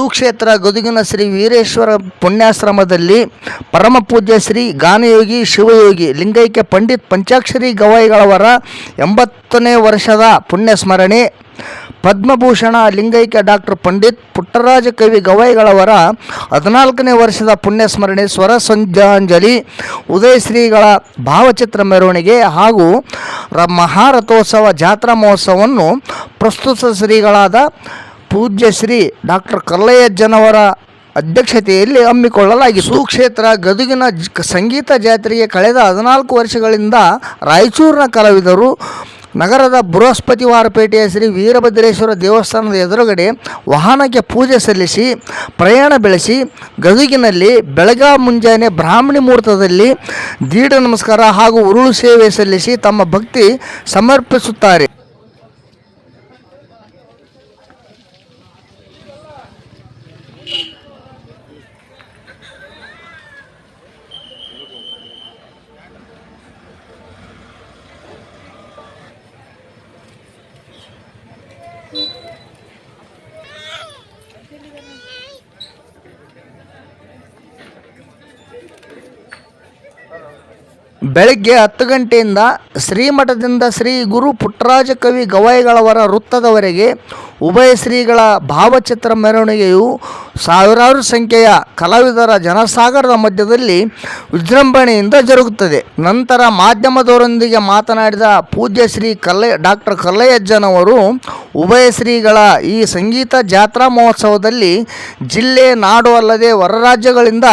ಸುಕ್ಷೇತ್ರ ಗದುಗಿನ ಶ್ರೀ ವೀರೇಶ್ವರ ಪುಣ್ಯಾಶ್ರಮದಲ್ಲಿ ಪರಮ ಪೂಜ್ಯ ಶ್ರೀ ಗಾನಯೋಗಿ ಶಿವಯೋಗಿ ಲಿಂಗೈಕ್ಯ ಪಂಡಿತ್ ಪಂಚಾಕ್ಷರಿ ಗವಾಯಿಗಳವರ 80ನೇ ವರ್ಷದ ಪುಣ್ಯಸ್ಮರಣೆ. ಪದ್ಮಭೂಷಣ ಲಿಂಗೈಕ್ಯ ಡಾಕ್ಟರ್ ಪಂಡಿತ್ ಪುಟ್ಟರಾಜ ಕವಿ ಗವಾಯಿಗಳವರ 14ನೇ ವರ್ಷದ ಪುಣ್ಯಸ್ಮರಣೆ, ಸ್ವರ ಸಂಧ್ಯಾಂಜಲಿ, ಉದಯ ಶ್ರೀಗಳ ಭಾವಚಿತ್ರ ಮೆರವಣಿಗೆ ಹಾಗೂ ಮಹಾರಥೋತ್ಸವ ಜಾತ್ರಾ ಮಹೋತ್ಸವವನ್ನು ಪ್ರಸ್ತುತ ಶ್ರೀಗಳಾದ ಪೂಜ್ಯ ಶ್ರೀ ಡಾಕ್ಟರ್ ಕಲ್ಲಯ್ಯಜ್ಜನವರ ಅಧ್ಯಕ್ಷತೆಯಲ್ಲಿ ಹಮ್ಮಿಕೊಳ್ಳಲಾಗಿದೆ. ಸುಕ್ಷೇತ್ರ ಗದುಗಿನ ಸಂಗೀತ ಜಾತ್ರೆಗೆ ಕಳೆದ 14 ವರ್ಷಗಳಿಂದ ರಾಯಚೂರಿನ ಕಲಾವಿದರು ನಗರದ ಬೃಹಸ್ಪತಿವಾರಪೇಟೆಯ ಶ್ರೀ ವೀರಭದ್ರೇಶ್ವರ ದೇವಸ್ಥಾನದ ಎದುರುಗಡೆ ವಾಹನಕ್ಕೆ ಪೂಜೆ ಸಲ್ಲಿಸಿ ಪ್ರಯಾಣ ಬೆಳೆಸಿ ಗದುಗಿನಲ್ಲಿ ಬೆಳಗ್ಗೆ ಮುಂಜಾನೆ ಬ್ರಾಹ್ಮಣಿ ಮುಹೂರ್ತದಲ್ಲಿ ದೀಢ ನಮಸ್ಕಾರ ಹಾಗೂ ಉರುಳು ಸೇವೆ ಸಲ್ಲಿಸಿ ತಮ್ಮ ಭಕ್ತಿ ಸಮರ್ಪಿಸುತ್ತಾರೆ. ಬೆಳಗ್ಗೆ 10 ಗಂಟೆಯಿಂದ ಶ್ರೀಮಠದಿಂದ ಶ್ರೀ ಗುರು ಪುಟ್ಟರಾಜ ಕವಿ ಗವಾಯಿಗಳವರ ವೃತ್ತದವರೆಗೆ ಉಭಯ ಶ್ರೀಗಳ ಭಾವಚಿತ್ರ ಮೆರವಣಿಗೆಯು ಸಾವಿರಾರು ಸಂಖ್ಯೆಯ ಕಲಾವಿದರ ಜನಸಾಗರದ ಮಧ್ಯದಲ್ಲಿ ವಿಜೃಂಭಣೆಯಿಂದ ಜರುಗುತ್ತದೆ. ನಂತರ ಮಾಧ್ಯಮದವರೊಂದಿಗೆ ಮಾತನಾಡಿದ ಪೂಜ್ಯ ಶ್ರೀ ಡಾಕ್ಟರ್ ಕಲ್ಲಯ್ಯಜ್ಜನವರು ಉಭಯ ಶ್ರೀಗಳ ಈ ಸಂಗೀತ ಜಾತ್ರಾ ಮಹೋತ್ಸವದಲ್ಲಿ ಜಿಲ್ಲೆ, ನಾಡು ಅಲ್ಲದೆ ಹೊರ ರಾಜ್ಯಗಳಿಂದ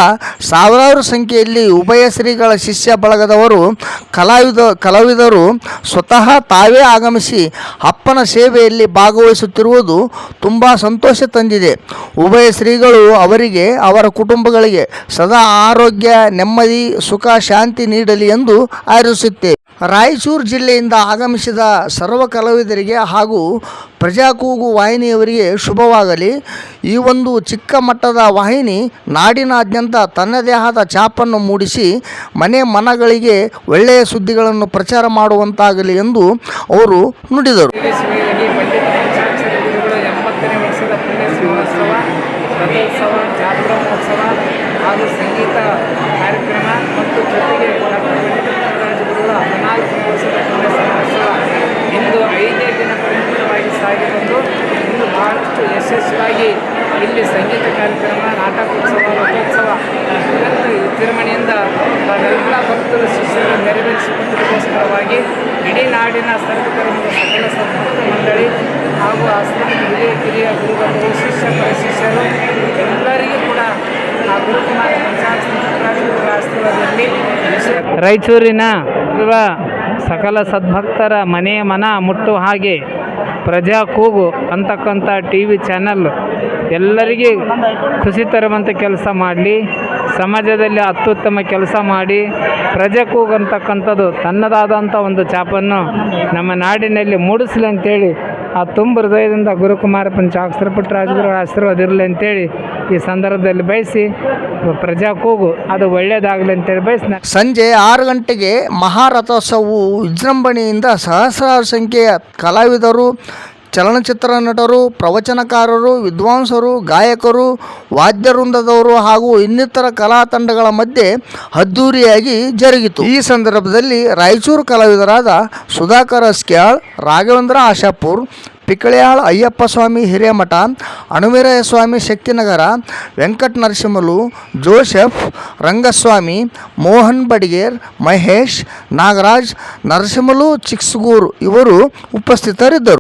ಸಾವಿರಾರು ಸಂಖ್ಯೆಯಲ್ಲಿ ಉಭಯ ಶ್ರೀಗಳ ಶಿಷ್ಯ ಬಳಗದವರು ಕಲಾವಿದರು ಸ್ವತಃ ತಾವೇ ಆಗಮಿಸಿ ಅಪ್ಪನ ಸೇವೆಯಲ್ಲಿ ಭಾಗವಹಿಸುತ್ತಿರುವುದು ತುಂಬ ಸಂತೋಷ ತಂದಿದೆ. ಉಭಯ ಶ್ರೀಗಳು ಅವರಿಗೆ, ಅವರ ಕುಟುಂಬಗಳಿಗೆ ಸದಾ ಆರೋಗ್ಯ, ನೆಮ್ಮದಿ, ಸುಖ, ಶಾಂತಿ ನೀಡಲಿ ಎಂದು ಹಾರೈಸುತ್ತೇವೆ. ರಾಯಚೂರು ಜಿಲ್ಲೆಯಿಂದ ಆಗಮಿಸಿದ ಸರ್ವ ಕಲಾವಿದರಿಗೆ ಹಾಗೂ ಪ್ರಜಾಕೂಗು ವಾಹಿನಿಯವರಿಗೆ ಶುಭವಾಗಲಿ. ಈ ಒಂದು ಚಿಕ್ಕ ಮಟ್ಟದ ವಾಹಿನಿ ನಾಡಿನಾದ್ಯಂತ ತನ್ನದೇ ಆದ ಛಾಪನ್ನು ಮೂಡಿಸಿ ಮನೆಗಳಿಗೆ ಒಳ್ಳೆಯ ಸುದ್ದಿಗಳನ್ನು ಪ್ರಚಾರ ಮಾಡುವಂತಾಗಲಿ ಎಂದು ಅವರು ನುಡಿದರು. ಜಾತ್ರಾ ಮಹೋತ್ಸವ ಹಾಗೂ ಸಂಗೀತ ಕಾರ್ಯಕ್ರಮ ಮತ್ತು ಜೊತೆಗೆ ರಾಜಗುರುಗಳ 14ನೇ ವರ್ಷದ ಪುಣ್ಯಸ್ಮರಣೋತ್ಸವ ಇಂದು 5ನೇ ದಿನ ಪರಿಮಿತವಾಗಿ ಸಾಗಿಬಂದು ಇಂದು ಬಹಳಷ್ಟು ಯಶಸ್ವಿಯಾಗಿ ಇಲ್ಲಿ ಸಂಗೀತ ಕಾರ್ಯಕ್ರಮ, ನಾಟಕೋತ್ಸವ, ರಥೋತ್ಸವ ಅತ್ಯಂತ ವಿಜೃಂಭಣೆಯಿಂದ ನಾವೆಲ್ಲ ಭಕ್ತರು ಶಿಷ್ಯರು ನೆರವೇರಿಸಿಕೊಳ್ಳುವುದಕ್ಕೋಸ್ಕರವಾಗಿ ಇಡೀ ನಾಡಿನ ಸರ್ವಧರ್ಮದ ಸಕಲ ಸದ್ಭಕ್ತ ಮಂಡಳಿ ಹಾಗೂ ಆಶ್ರಮದ ಹಿರಿಯ ಗುರುಗಳು, ಶಿಷ್ಯರು ಎಲ್ಲರಿಗೂ ಕೂಡ ಆ ಗುರುಕುಮಾರ ಆಶೀರ್ವಾದದಲ್ಲಿ ರಾಯಚೂರಿನ ಸಕಲ ಸದ್ಭಕ್ತರ ಮನ ಮುಟ್ಟುವ ಹಾಗೆ ಪ್ರಜಾ ಕೂಗು ಅಂತಕ್ಕಂಥ TV ಚಾನಲ್ ಎಲ್ಲರಿಗೆ ಖುಷಿ ತರುವಂಥ ಕೆಲಸ ಮಾಡಲಿ, ಸಮಾಜದಲ್ಲಿ ಅತ್ಯುತ್ತಮ ಕೆಲಸ ಮಾಡಿ ಪ್ರಜಾ ಕೂಗು ಅಂತಕ್ಕಂಥದ್ದು ತನ್ನದಾದಂಥ ಒಂದು ಛಾಪನ್ನು ನಮ್ಮ ನಾಡಿನಲ್ಲಿ ಮೂಡಿಸಲಿ ಅಂತೇಳಿ ಆ ತುಂಬ ಹೃದಯದಿಂದ ಗುರುಕುಮಾರ ಪಂಚಾಕ್ಷರ ಪುಟ್ಟರಾಜಗುರುಗಳ ಆಶೀರ್ವಾದ ಇರಲಿ ಅಂತೇಳಿ ಈ ಸಂದರ್ಭದಲ್ಲಿ ಬಯಸಿ ಪ್ರಜಾ ಕೂಗು ಅದು ಒಳ್ಳೆಯದಾಗಲಿ ಅಂತೇಳಿ ಬಯಸಿ ಸಂಜೆ 6 ಗಂಟೆಗೆ ಮಹಾರಥೋತ್ಸವವು ವಿಜೃಂಭಣೆಯಿಂದ ಸಹಸ್ರಾರು ಸಂಖ್ಯೆಯ ಕಲಾವಿದರು, ಚಲನಚಿತ್ರ ನಟರು, ಪ್ರವಚನಕಾರರು, ವಿದ್ವಾಂಸರು, ಗಾಯಕರು, ವಾದ್ಯವೃಂದದವರು ಹಾಗೂ ಇನ್ನಿತರ ಕಲಾ ತಂಡಗಳ ಮಧ್ಯೆ ಅದ್ದೂರಿಯಾಗಿ ಜರುಗಿತು. ಈ ಸಂದರ್ಭದಲ್ಲಿ ರಾಯಚೂರು ಕಲಾವಿದರಾದ ಸುಧಾಕರ್ ಅಸ್ಕ್ಯಾಳ್, ರಾಘವೇಂದ್ರ ಆಶಾಪುರ್, ಪಿಕಳ್ಯಾಳ್ ಅಯ್ಯಪ್ಪ ಸ್ವಾಮಿ ಹಿರೇಮಠ, ಅಣುವೀರಯ್ಯ ಸ್ವಾಮಿ ಶಕ್ತಿನಗರ, ವೆಂಕಟ ನರಸಿಂಹಲು, ಜೋಸೆಫ್ ರಂಗಸ್ವಾಮಿ, ಮೋಹನ್ ಬಡಿಗೇರ್, ಮಹೇಶ್, ನಾಗರಾಜ್, ನರಸಿಂಹಲು ಚಿಕ್ಸ್ಗೂರ್ ಇವರು ಉಪಸ್ಥಿತರಿದ್ದರು.